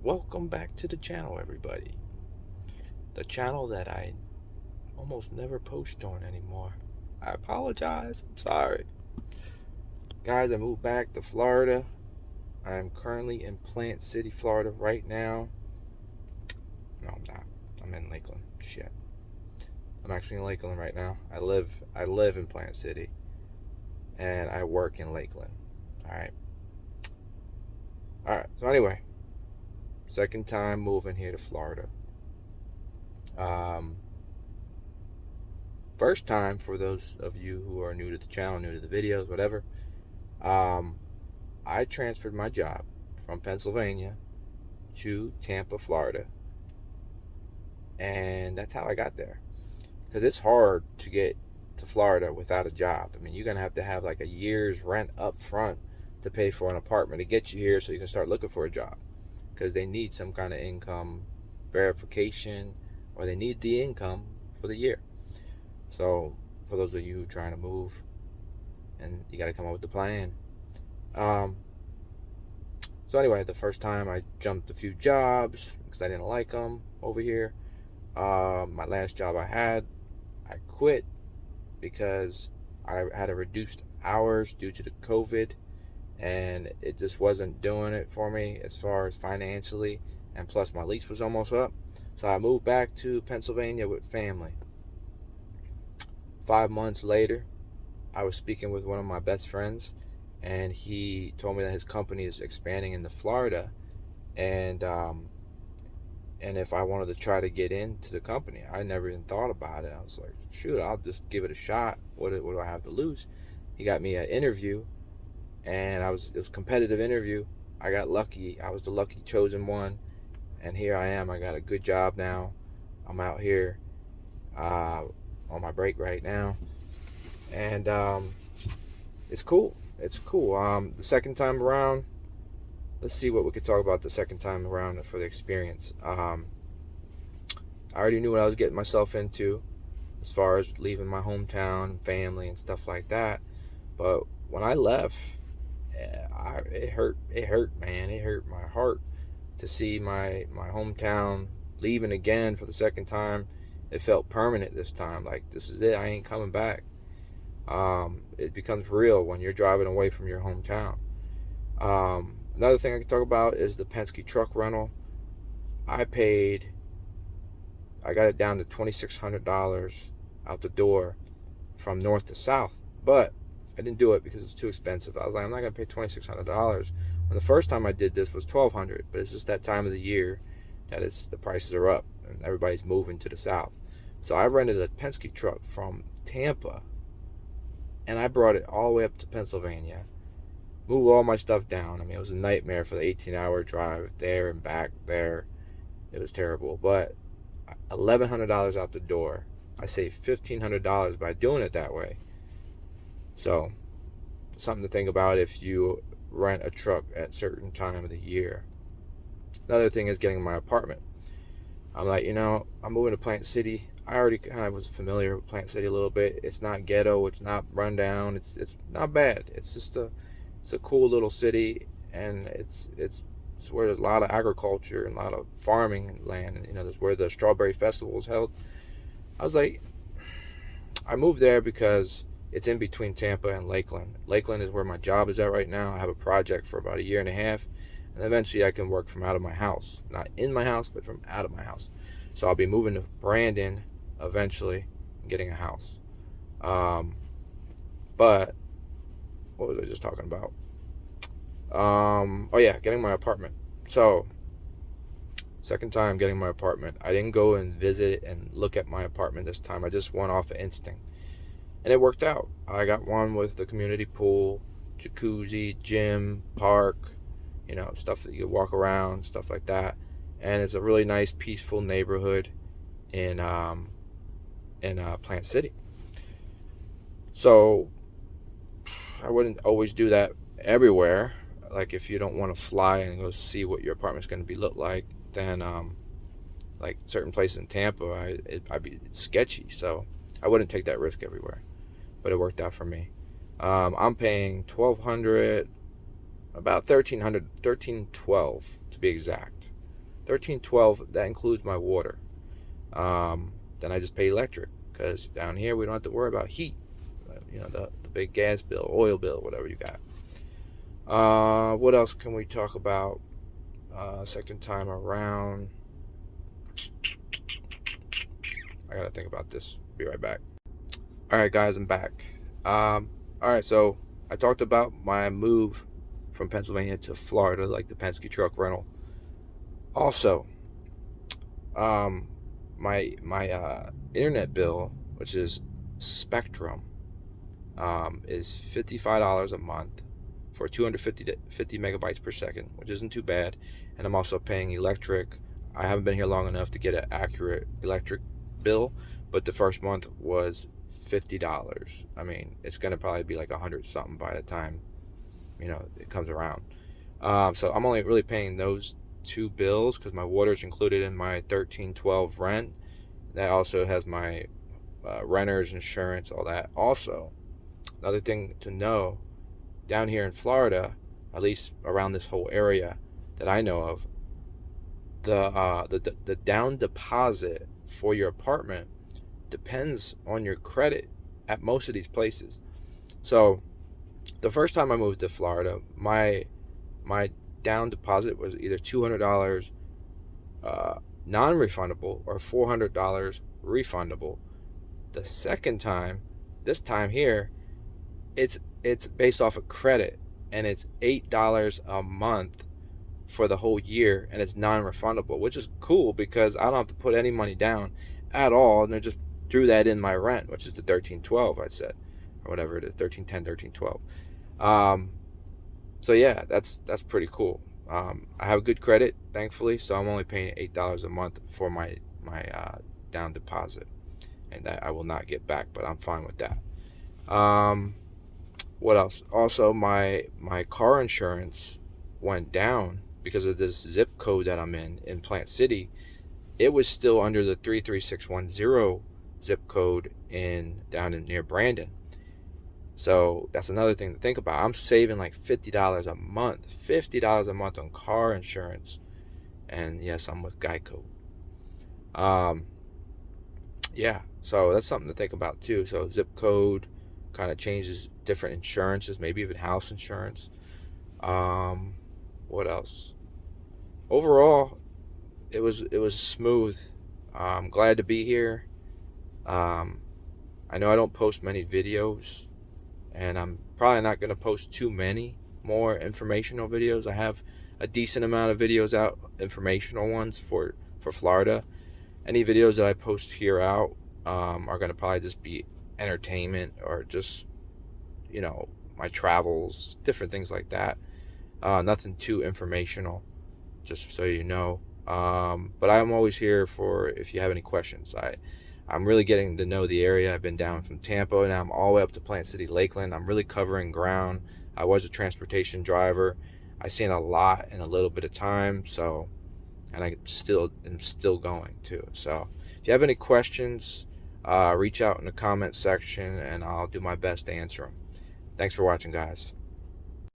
Welcome back to the channel, everybody. The channel that I almost never post on anymore. I apologize. I'm sorry. Guys, I moved back to Florida. I'm currently in Plant City, Florida right now. No, I'm not. I'm in Lakeland. Shit. I'm actually in Lakeland right now. I live in Plant City and I work in Lakeland. Alright. Alright. So anyway, second time moving here to Florida. First time, for those of you who are new to the channel, new to the videos, whatever, I transferred my job from Pennsylvania to Tampa, Florida, and that's how I got there. Because it's hard to get to Florida without a job. I mean, you're gonna have to have like a year's rent up front to pay for an apartment to get you here, so you can start looking for a job. Because they need some kind of income verification, or they need the income for the year. So for those of you who are trying to move, and you got to come up with the plan. So anyway, the first time I jumped a few jobs because I didn't like them over here. My last job I quit because I had a reduced hours due to the COVID, and it just wasn't doing it for me as far as financially, and plus my lease was almost up. So I moved back to Pennsylvania with family. 5 months later, I was speaking with one of my best friends, and he told me that his company is expanding into Florida, and if I wanted to try to get into the company. I never even thought about it. I was like, shoot, I'll just give it a shot. What do I have to lose? He got me an interview, and it was a competitive interview. I got lucky. I was the lucky chosen one, and here I am. I got a good job now. I'm out here on my break right now, and it's cool. It's cool. The second time around, let's see what we could talk about the second time around for the experience. I already knew what I was getting myself into as far as leaving my hometown and family and stuff like that. But when I left, it hurt. It hurt, man. It hurt my heart to see my hometown leaving again for the second time. It felt permanent this time. Like, this is it. I ain't coming back. It becomes real when you're driving away from your hometown. Another thing I can talk about is the Penske truck rental. I got it down to $2,600 out the door from north to south, but I didn't do it because it's too expensive. I was like, I'm not gonna pay $2,600. When the first time I did this was $1,200, but it's just that time of the year that the prices are up and everybody's moving to the south. So I rented a Penske truck from Tampa, and I brought it all the way up to Pennsylvania, moved all my stuff down. I mean, it was a nightmare for the 18-hour drive there and back there. It was terrible, but $1,100 out the door. I saved $1,500 by doing it that way. So, something to think about if you rent a truck at certain time of the year. Another thing is getting my apartment. I'm like, I'm moving to Plant City. I already kind of was familiar with Plant City a little bit. It's not ghetto. It's not rundown. It's not bad. It's just it's a cool little city, and it's where there's a lot of agriculture and a lot of farming land, and that's where the Strawberry Festival is held. I was like, I moved there because it's in between Tampa and Lakeland. Lakeland is where my job is at right now. I have a project for about a year and a half, and eventually I can work from out of my house. Not in my house, but from out of my house. So I'll be moving to Brandon eventually and getting a house. But what was I just talking about? Oh yeah, getting my apartment. So, second time getting my apartment. I didn't go and visit and look at my apartment this time. I just went off of instinct. And it worked out. I got one with the community pool, jacuzzi, gym, park, stuff that you can walk around, stuff like that. And it's a really nice, peaceful neighborhood in Plant City. So I wouldn't always do that everywhere. Like, if you don't want to fly and go see what your apartment's going to be look like, then like certain places in Tampa, it's sketchy. So I wouldn't take that risk everywhere. But it worked out for me. I'm paying $1,200, about $1,300, $1,312 to be exact. $13.12, that includes my water. Then I just pay electric, because down here we don't have to worry about heat. You know, the big gas bill, oil bill, whatever you got. What else can we talk about? Second time around. I gotta think about this. Be right back. All right, guys, I'm back. All right, so I talked about my move from Pennsylvania to Florida, like the Penske truck rental. Also, my internet bill, which is Spectrum, is $55 a month for 250 megabytes per second, which isn't too bad. And I'm also paying electric. I haven't been here long enough to get an accurate electric bill, but the first month was $50. I mean, it's gonna probably be like 100 something by the time, you know, it comes around. So I'm only really paying those two bills because my water's included in my $13.12 rent. That also has my renter's insurance, all that. Also, another thing to know, down here in Florida, at least around this whole area that I know of, the down deposit for your apartment depends on your credit at most of these places. So the first time I moved to Florida, my down deposit was either $200 non-refundable or $400 refundable. The second time, this time here, it's based off of credit, and it's $8 a month for the whole year, and it's non-refundable, which is cool because I don't have to put any money down at all, and they just threw that in my rent, which is the $13.12 I said, or whatever it is, $13.10, $13.12. So yeah, that's pretty cool. I have good credit, thankfully, so I'm only paying $8 a month for my down deposit, and that I will not get back, but I'm fine with that. What else? Also, my car insurance went down because of this zip code that I'm in Plant City. It was still under the 33610 zip code down in near Brandon. So that's another thing to think about. I'm saving like $50 a month, $50 a month on car insurance, and yes, I'm with Geico. Yeah, so that's something to think about too. So zip code kind of changes different insurances, maybe even house insurance. What else? Overall, it was smooth. I'm glad to be here. I know I don't post many videos, and I'm probably not going to post too many more informational videos. I have a decent amount of videos out, informational ones for Florida. Any videos that I post here out are going to probably just be entertainment, or just, you know, my travels, different things like that. Nothing too informational, just so you know. But I'm always here for if you have any questions. I'm really getting to know the area. I've been down from Tampa, and I'm all the way up to Plant City, Lakeland. I'm really covering ground. I was a transportation driver. I've seen a lot in a little bit of time, so, and I am still going too. So if you have any questions, reach out in the comment section, and I'll do my best to answer them. Thanks for watching, guys.